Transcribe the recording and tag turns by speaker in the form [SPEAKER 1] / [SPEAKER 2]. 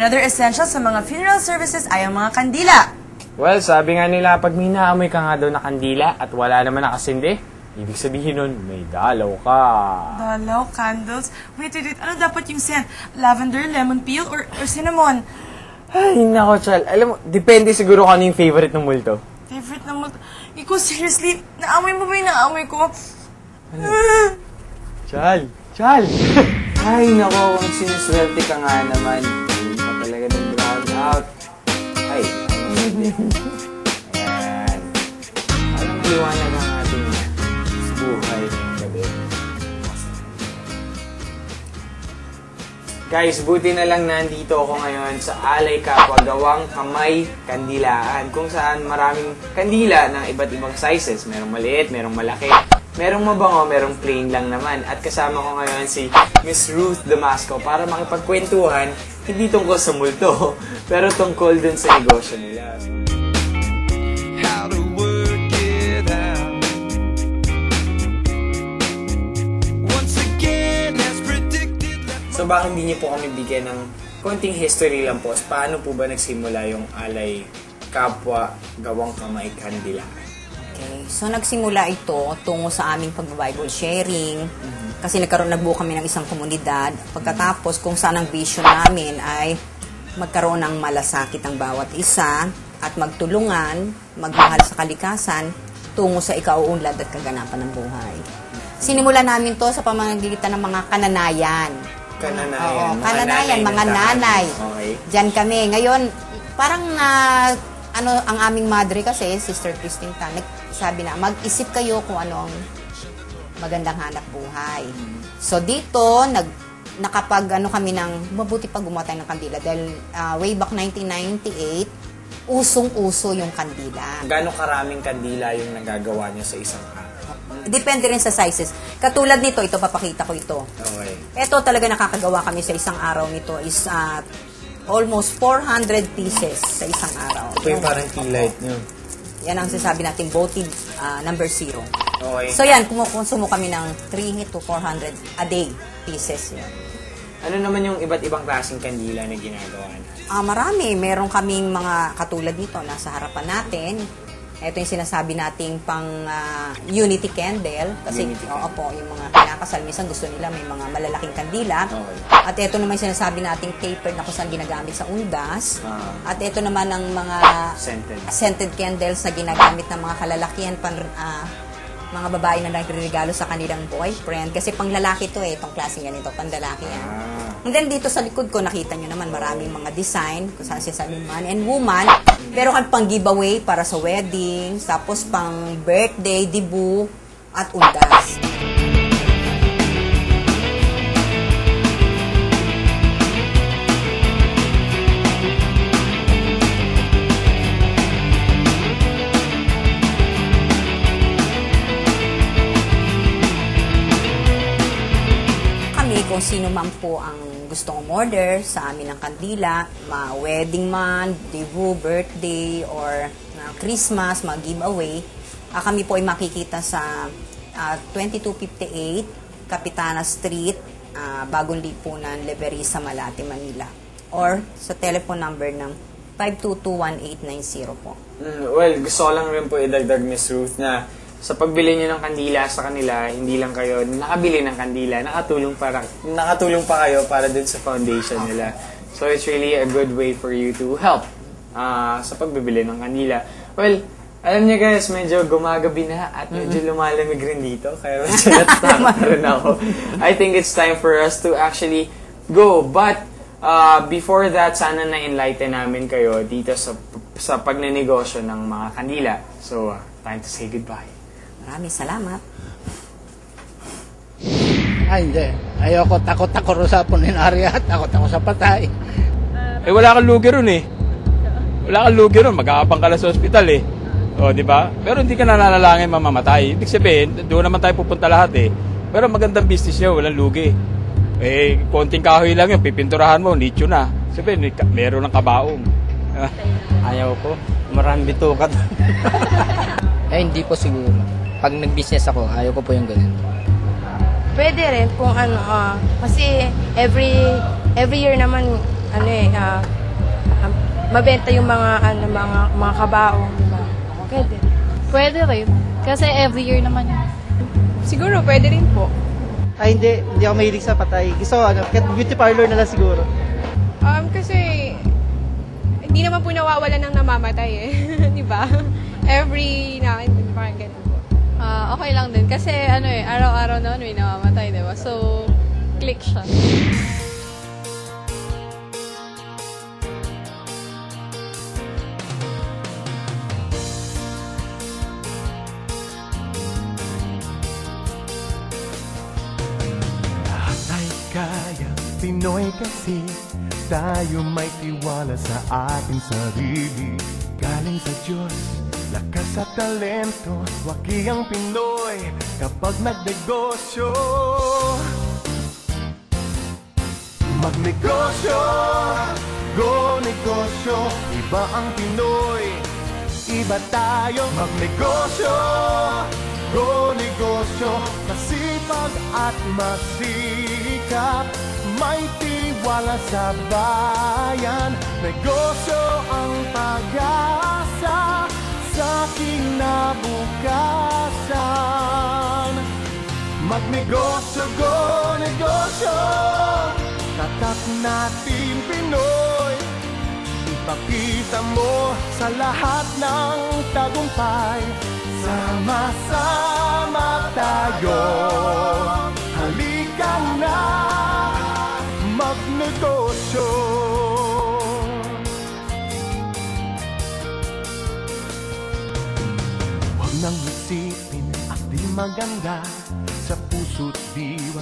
[SPEAKER 1] Another essential sa mga funeral services ay ang mga kandila.
[SPEAKER 2] Well, sabi nga nila, pag may naamoy ka nga daw na kandila at wala naman nakasindi, ibig sabihin nun, may dalaw ka.
[SPEAKER 1] Dalaw, candles. Wait. Ano dapat yung scent? Lavender, lemon peel, or cinnamon?
[SPEAKER 2] Ay, nako, Chal. Alam mo, depende siguro kung ano yung favorite ng multo.
[SPEAKER 1] Favorite na multo. Ikaw, seriously, naamoy mo ba yung naamoy ko?
[SPEAKER 2] Chal! Ay, nako, kung sinuswerte ka nga naman. Hindi pa talaga ng ground out. Ay, ayan. Alam mo, liwanag ang ating buhay ng gabi. Guys, buti na lang nandito ako ngayon sa Alay Kapwa Gawang Kamay Kandilaan, kung saan maraming kandila ng iba't ibang sizes. Merong maliit, merong malaki, merong mabango, merong plain lang naman. At kasama ko ngayon si Miss Ruth Damasco para makipagkwentuhan, hindi tungkol sa multo, pero tungkol dun sa negosyo nila. So bakit hindi niyo po kami bigyan ng konting history lang po? Paano po ba nagsimula yung Alay Kapwa Gawang Kamay Kandilaan?
[SPEAKER 3] Okay. So, nagsimula ito tungo sa aming pag-Bible sharing. Kasi nagbuo kami ng isang komunidad. Pagkatapos, kung saan ang vision namin ay magkaroon ng malasakit ang bawat isa at magtulungan, magmahal sa kalikasan tungo sa ikauunlad at kaganapan ng buhay. Sinimula namin to sa pamamagitan ng mga kananayan. Oo, kananayan, mga nanay.
[SPEAKER 2] Okay.
[SPEAKER 3] Diyan kami. Ngayon, parang ang aming madre kasi, Sister Christine Tan, nagsabi na, mag-isip kayo kung ano ang magandang hanap buhay. So dito, kami ng, mabuti pag gumawa tayo ng kandila. Dahil way back 1998, usong-uso yung kandila.
[SPEAKER 2] Gano'ng karaming kandila yung nagagawa niya sa isang araw?
[SPEAKER 3] Depende rin sa sizes. Katulad nito, ito, papakita ko ito.
[SPEAKER 2] Okay.
[SPEAKER 3] Ito talaga nakakagawa kami sa isang araw nito is almost 400 pieces sa isang araw.
[SPEAKER 2] Ito yung parang tea light nyo.
[SPEAKER 3] Yan ang sasabi natin, voted number 0.
[SPEAKER 2] Okay.
[SPEAKER 3] So yan, kumukonsumo kami ng 3 to 400 a day pieces. Yan.
[SPEAKER 2] Ano naman yung iba't ibang klaseng kandila na ginagawa na?
[SPEAKER 3] Marami. Meron kaming mga katulad nito nasa harapan natin. Ito yung sinasabi nating pang unity candle. Kasi yung mga kinakasal, minsan gusto nila may mga malalaking kandila.
[SPEAKER 2] Okay.
[SPEAKER 3] At ito naman yung sinasabi nating tapered na kung saan ginagamit sa undas. At ito naman ang mga scented candles na ginagamit ng mga kalalakihan, mga babae na nagre-regalo sa kanilang boyfriend. Kasi pang lalaki to itong klaseng ganito, pang lalaki yan. And then dito sa likod ko, nakita nyo naman maraming mga design, kung saan sinasabing man and woman. Pero kami pang giveaway para sa wedding, tapos pang birthday, debut, at undas. Kung sino man po ang gustong umorder sa amin ng kandila, wedding man, debut, birthday, or Christmas, giveaway, kami po ay makikita sa 2258 Capitana Street, Bagong Lipunan, Leverisa, Malate, Manila. Or sa telephone number ng 522-1890 po.
[SPEAKER 2] Well, gusto ko lang rin po idagdag, Miss Ruth, na sa pagbili niyo ng kandila sa kanila, hindi lang kayo nakabili ng kandila, nakatulong pa kayo para dun sa foundation nila. So it's really a good way for you to help sa pagbibili ng kandila. Well, alam niyo guys, medyo gumagabi na at medyo lumalamig rin dito, kaya medyo natatawa rin ako. I think it's time for us to actually go. But before that, sana na-enlighten namin kayo dito sa pagnenegosyo ng mga kandila. So, time to say goodbye.
[SPEAKER 3] Maraming salamat.
[SPEAKER 4] Ay, hindi. Ayoko, takot ako sa puninarya, takot ako sa patay.
[SPEAKER 5] Wala kang lugi ron eh. Wala kang lugi ron, mag-aapang ka lang sa ospital eh. O, di ba? Pero hindi ka nananalangin mamamatay. Ibig sabihin, doon naman tayo pupunta lahat eh. Pero magandang business nyo, walang lugi. Konting kahoy lang yun, pipinturahan mo, nicho na. Sabihin, meron ng kabaong.
[SPEAKER 6] Ayaw ko. Maraming bitukat.
[SPEAKER 7] Hindi po siguro. Pag nag-business ako, ayaw ko po yung ganun.
[SPEAKER 8] Pwede rin kung kasi every year naman mabenta yung mga kabaong, di ba? Pwede.
[SPEAKER 9] Pwede rin. Kasi every year naman yun.
[SPEAKER 8] Siguro, pwede rin po.
[SPEAKER 6] Ay, hindi ako mahilig sa patay. Gusto ko, beauty parlor na lang siguro.
[SPEAKER 8] Kasi, hindi naman po nawawala ng namamatay eh. Di ba? Every parang ganun po.
[SPEAKER 9] Okay lang din. Kasi araw-araw naman may namamatay, di ba? So, click siya.
[SPEAKER 10] Kaya, Pinoy kasi tayo may tiwala sa ating sarili. Galing sa Diyos, lakas at talento, wagi ang Pinoy kapag nagnegosyo. Magnegosyo, go negosyo, iba ang Pinoy, iba tayo. Magnegosyo, go negosyo, masipag at masikap, may tiwala sa bayan. Negosyo ang pag-asa sa kinabukasan. Magnegosyo, go negosyo, tatak natin Pinoy. Ipakita mo sa lahat ng tagumpay. Sama-sama tayo, halika na, magnegosyo. Huwag nang isipin ang di maganda, sa puso't diwa.